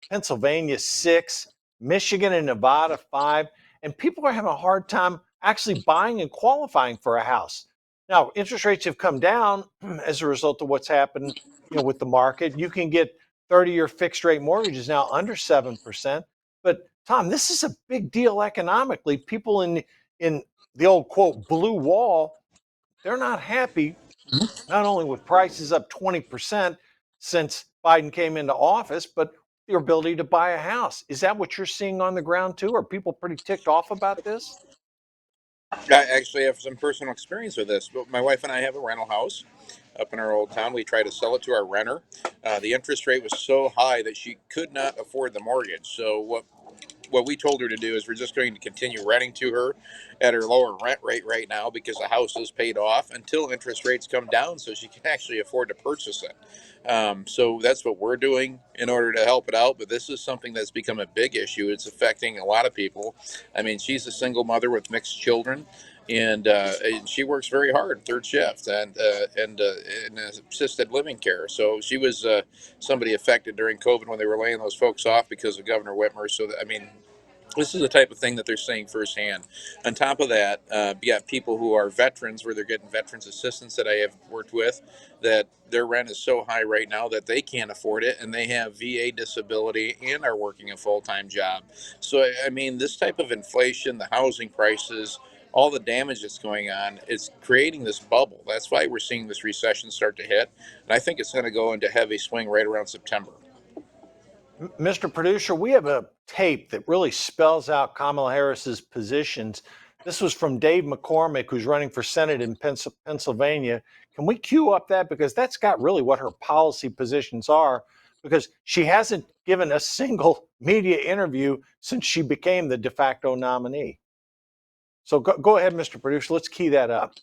Pennsylvania 6%, Michigan and Nevada 5%, and people are having a hard time actually buying and qualifying for a house. Now, interest rates have come down as a result of what's happened, with the market. You can get 30-year fixed rate mortgages now under 7%. But Tom, this is a big deal economically. People in the old quote blue wall, they're not happy, not only with prices up 20% since Biden came into office, but their ability to buy a house. Is that what you're seeing on the ground too? Are people pretty ticked off about this? I actually have some personal experience with this. But my wife and I have a rental house up in our old town. We tried to sell it to our renter. The interest rate was so high that she could not afford the mortgage. So what we told her to do is we're just going to continue renting to her at her lower rent rate right now because the house is paid off until interest rates come down so she can actually afford to purchase it. So that's what we're doing in order to help it out. But this is something that's become a big issue. It's affecting a lot of people. I mean, she's a single mother with mixed children. And she works very hard, third shift, and in assisted living care. So she was somebody affected during COVID when they were laying those folks off because of Governor Whitmer. So, this is the type of thing that they're seeing firsthand. On top of that, you got people who are veterans where they're getting veterans assistance that I have worked with, that their rent is so high right now that they can't afford it, and they have VA disability and are working a full-time job. So, this type of inflation, the housing prices, all the damage that's going on, it's creating this bubble. That's why we're seeing this recession start to hit. And I think it's going to go into heavy swing right around September. Mr. Producer, we have a tape that really spells out Kamala Harris's positions. This was from Dave McCormick, who's running for Senate in Pennsylvania. Can we cue up that? Because that's got really what her policy positions are, because she hasn't given a single media interview since she became the de facto nominee. So go ahead, Mr. Producer. Let's key that up.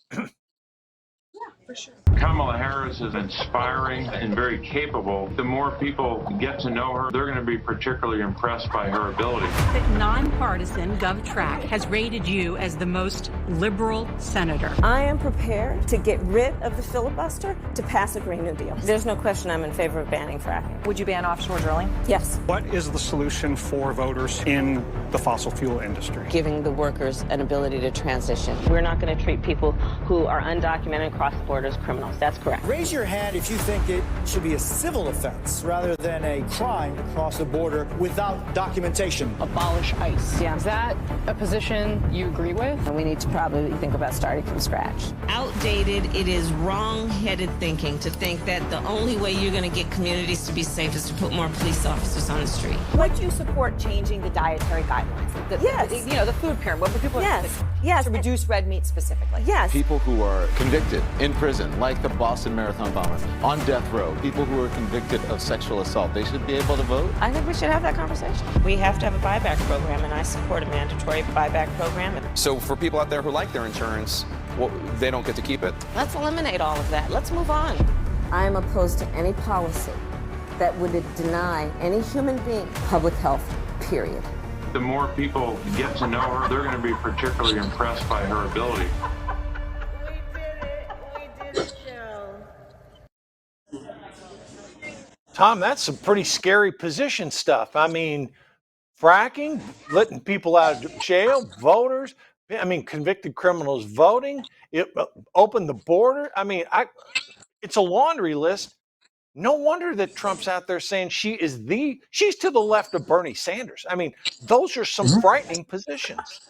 For sure. Kamala Harris is inspiring and very capable. The more people get to know her, they're going to be particularly impressed by her ability. The nonpartisan GovTrack has rated you as the most liberal senator. I am prepared to get rid of the filibuster to pass a Green New Deal. There's no question I'm in favor of banning fracking. Would you ban offshore drilling? Yes. What is the solution for voters in the fossil fuel industry? Giving the workers an ability to transition. We're not going to treat people who are undocumented across the border as criminals. That's correct. Raise your hand if you think it should be a civil offense rather than a crime to cross the border without documentation. Abolish ICE. Yeah. Is that a position you agree with? And we need to probably think about starting from scratch. Outdated, it is wrong-headed thinking to think that the only way you're going to get communities to be safe is to put more police officers on the street. Would you support changing the dietary guidelines? Yes. The food pyramid. What would people yes. to reduce red meat specifically? Yes. People who are convicted in prison, like the Boston Marathon bomber, on death row, people who are convicted of sexual assault, they should be able to vote? I think we should have that conversation. We have to have a buyback program, and I support a mandatory buyback program. So for people out there who like their insurance, they don't get to keep it. Let's eliminate all of that. Let's move on. I am opposed to any policy that would deny any human being public health, period. The more people get to know her, they're going to be particularly impressed by her ability. Tom, that's some pretty scary position stuff. I mean, fracking, letting people out of jail, voters, I mean, convicted criminals voting, it opened the border. I mean, it's a laundry list. No wonder that Trump's out there saying she's to the left of Bernie Sanders. I mean, those are some frightening positions.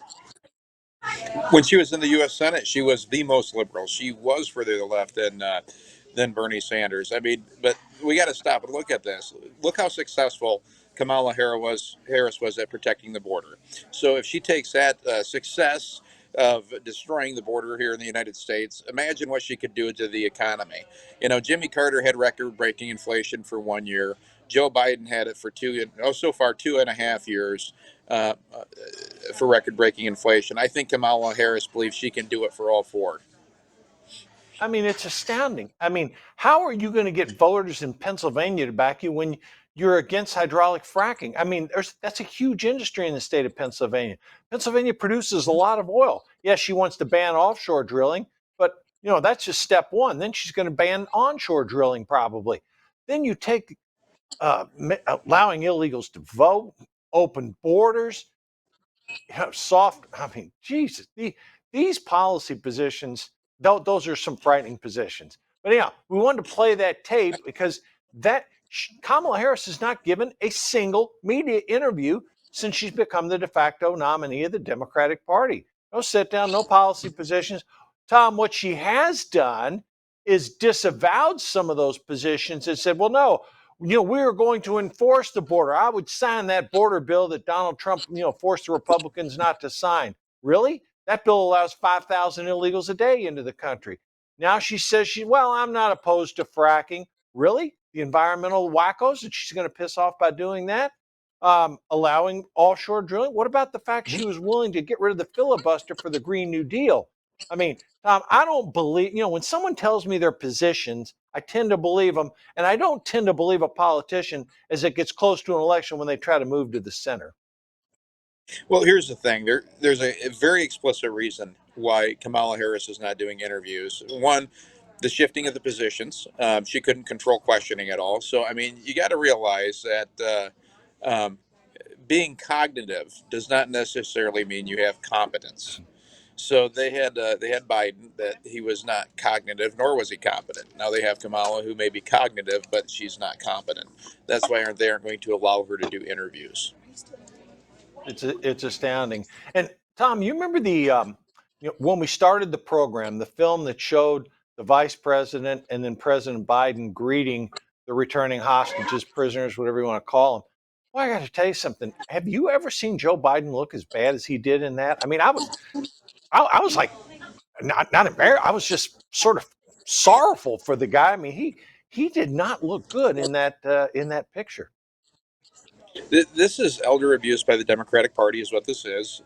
When she was in the U.S. Senate, she was the most liberal. She was further to the left than Bernie Sanders. I mean, but we got to stop and look at this. Look how successful Kamala Harris was at protecting the border. So if she takes that success of destroying the border here in the United States, imagine what she could do to the economy. You know, Jimmy Carter had record-breaking inflation for 1 year. Joe Biden had it for so far 2.5 years. For record-breaking inflation. I think Kamala Harris believes she can do it for all four. I mean, it's astounding. I mean, how are you going to get voters in Pennsylvania to back you when you're against hydraulic fracking? I mean, that's a huge industry in the state of Pennsylvania. Pennsylvania produces a lot of oil. Yes, she wants to ban offshore drilling, but you know, that's just step one. Then she's going to ban onshore drilling probably. Then you take allowing illegals to vote, open borders, soft. I mean, Jesus, these policy positions, those are some frightening positions. But yeah, we wanted to play that tape because Kamala Harris has not given a single media interview since she's become the de facto nominee of the Democratic Party. No sit down, no policy positions. Tom, what she has done is disavowed some of those positions and said, well, no, you know, we are going to enforce the border. I would sign that border bill that Donald Trump, you know, forced the Republicans not to sign. Really? That bill allows 5,000 illegals a day into the country. Now she says well, I'm not opposed to fracking. Really? The environmental wackos that she's going to piss off by doing that? Allowing offshore drilling? What about the fact she was willing to get rid of the filibuster for the Green New Deal? I mean, Tom, I don't believe, you know, when someone tells me their positions, I tend to believe them. And I don't tend to believe a politician as it gets close to an election when they try to move to the center. Well, here's the thing. There's a very explicit reason why Kamala Harris is not doing interviews. One, the shifting of the positions. She couldn't control questioning at all. So, I mean, you got to realize that being cognitive does not necessarily mean you have competence. So they had Biden, that he was not cognitive, nor was he competent. Now they have Kamala, who may be cognitive, but she's not competent. That's why they aren't going to allow her to do interviews. It's astounding. And Tom, you remember when we started the program, the film that showed the vice president and then President Biden greeting the returning hostages, prisoners, whatever you want to call them. Well, I got to tell you something. Have you ever seen Joe Biden look as bad as he did in that? I mean, I was like not embarrassed. I was just sort of sorrowful for the guy. I mean, he did not look good in that picture. This is elder abuse by the Democratic Party, is what this is.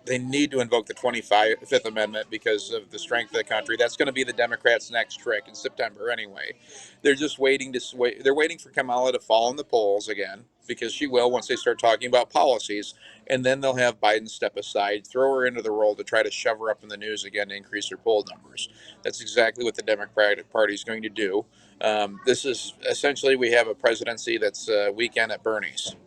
They need to invoke the 25th Amendment because of the strength of the country. That's going to be the Democrats' next trick in September anyway. They're just waiting they're waiting for Kamala to fall in the polls again, because she will once they start talking about policies, and then they'll have Biden step aside, throw her into the role to try to shove her up in the news again to increase her poll numbers. That's exactly what the Democratic Party is going to do. This is essentially, we have a presidency that's weekend at Bernie's.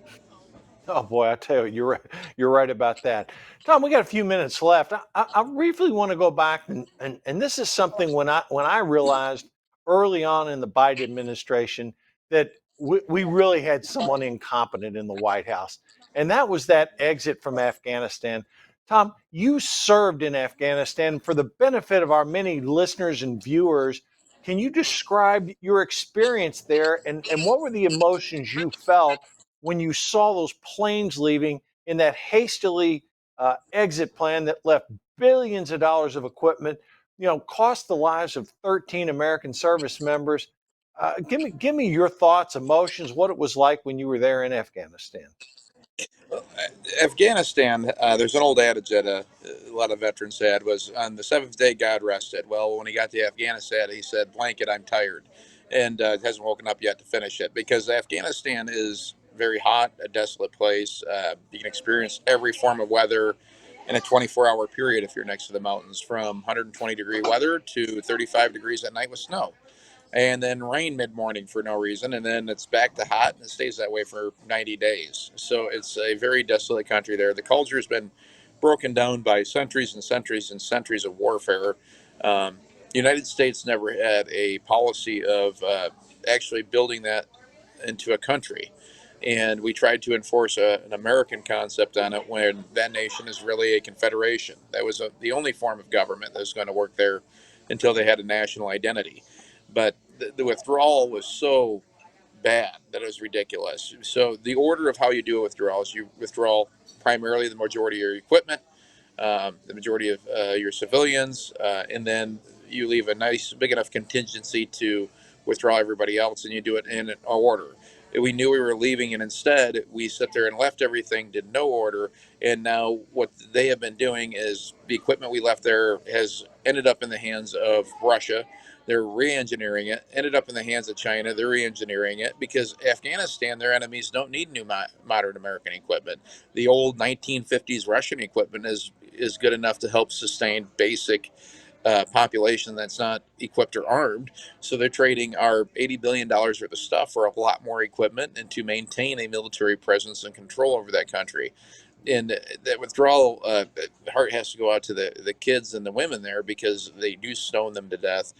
Oh boy, I tell you, you're right about that. Tom, we got a few minutes left. I briefly want to go back and this is something when I realized early on in the Biden administration that we really had someone incompetent in the White House, and that was that exit from Afghanistan. Tom, you served in Afghanistan. For the benefit of our many listeners and viewers, can you describe your experience there and what were the emotions you felt when you saw those planes leaving in that hastily exit plan that left billions of dollars of equipment, you know, cost the lives of 13 American service members? Give me your thoughts, emotions, what it was like when you were there in Afghanistan. Afghanistan, there's an old adage that a lot of veterans had was on the seventh day, God rested. Well, when he got to Afghanistan, he said, blanket, I'm tired. And hasn't woken up yet to finish it because Afghanistan is very hot, a desolate place. You can experience every form of weather in a 24-hour period if you're next to the mountains, from 120-degree weather to 35 degrees at night with snow, and then rain mid-morning for no reason, and then it's back to hot, and it stays that way for 90 days. So it's a very desolate country there. The culture has been broken down by centuries and centuries and centuries of warfare. The United States never had a policy of actually building that into a country. And we tried to enforce an American concept on it when that nation is really a confederation. That was the only form of government that was going to work there until they had a national identity. But the withdrawal was so bad that it was ridiculous. So the order of how you do a withdrawal is you withdraw primarily the majority of your equipment, the majority of your civilians, and then you leave a nice big enough contingency to withdraw everybody else, and you do it in an order. We knew we were leaving, and instead we sat there and left everything, did no order, and now what they have been doing is the equipment we left there has ended up in the hands of Russia. They're re-engineering it, ended up in the hands of China. They're re-engineering it because Afghanistan, their enemies don't need new modern American equipment. The old 1950s Russian equipment is good enough to help sustain basic population that's not equipped or armed. So they're trading our $80 billion worth of stuff for a lot more equipment and to maintain a military presence and control over that country. And that withdrawal, heart has to go out to the kids and the women there because they do stone them to death.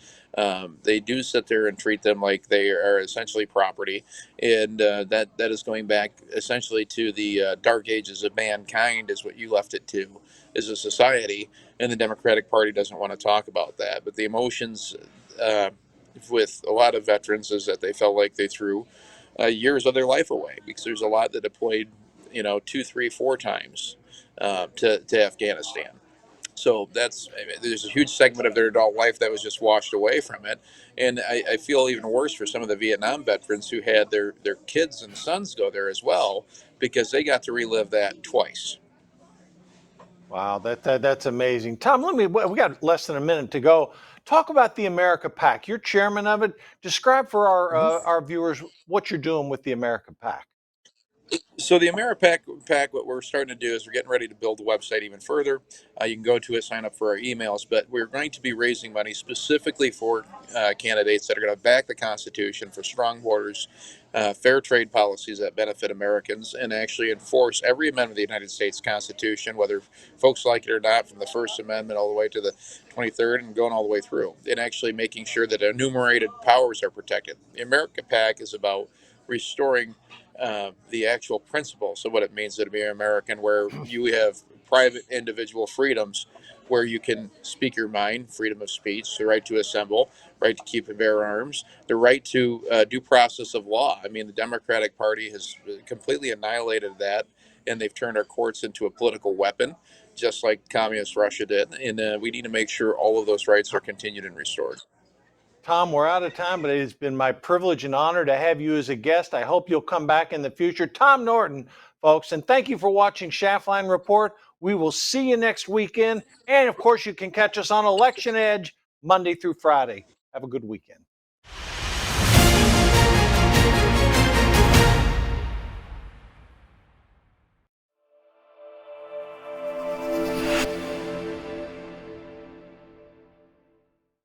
They do sit there and treat them like they are essentially property, and that is going back essentially to the dark ages of mankind, is what you left it to, as a society. And the Democratic Party doesn't want to talk about that. But the emotions with a lot of veterans is that they felt like they threw years of their life away because there's a lot that deployed, 2, 3, 4 times to Afghanistan. So there's a huge segment of their adult life that was just washed away from it. And I feel even worse for some of the Vietnam veterans who had their kids and sons go there as well, because they got to relive that twice. Wow, that's amazing. Tom, we got less than a minute to go. Talk about the America PAC. You're chairman of it. Describe for our viewers what you're doing with the America PAC. So the AmeriPac, what we're starting to do is we're getting ready to build the website even further. You can go to it, sign up for our emails, but we're going to be raising money specifically for candidates that are going to back the Constitution, for strong borders, fair trade policies that benefit Americans, and actually enforce every amendment of the United States Constitution, whether folks like it or not, from the First Amendment all the way to the 23rd and going all the way through, and actually making sure that enumerated powers are protected. The America PAC is about restoring the actual principles of what it means to be an American, where you have private individual freedoms, where you can speak your mind, freedom of speech, the right to assemble, right to keep and bear arms, the right to due process of law. I mean, the Democratic Party has completely annihilated that, and they've turned our courts into a political weapon, just like communist Russia did. And we need to make sure all of those rights are continued and restored. Tom, we're out of time, but it has been my privilege and honor to have you as a guest. I hope you'll come back in the future. Tom Norton, folks, and thank you for watching Schaftlein Report. We will see you next weekend. And of course, you can catch us on Election Edge Monday through Friday. Have a good weekend.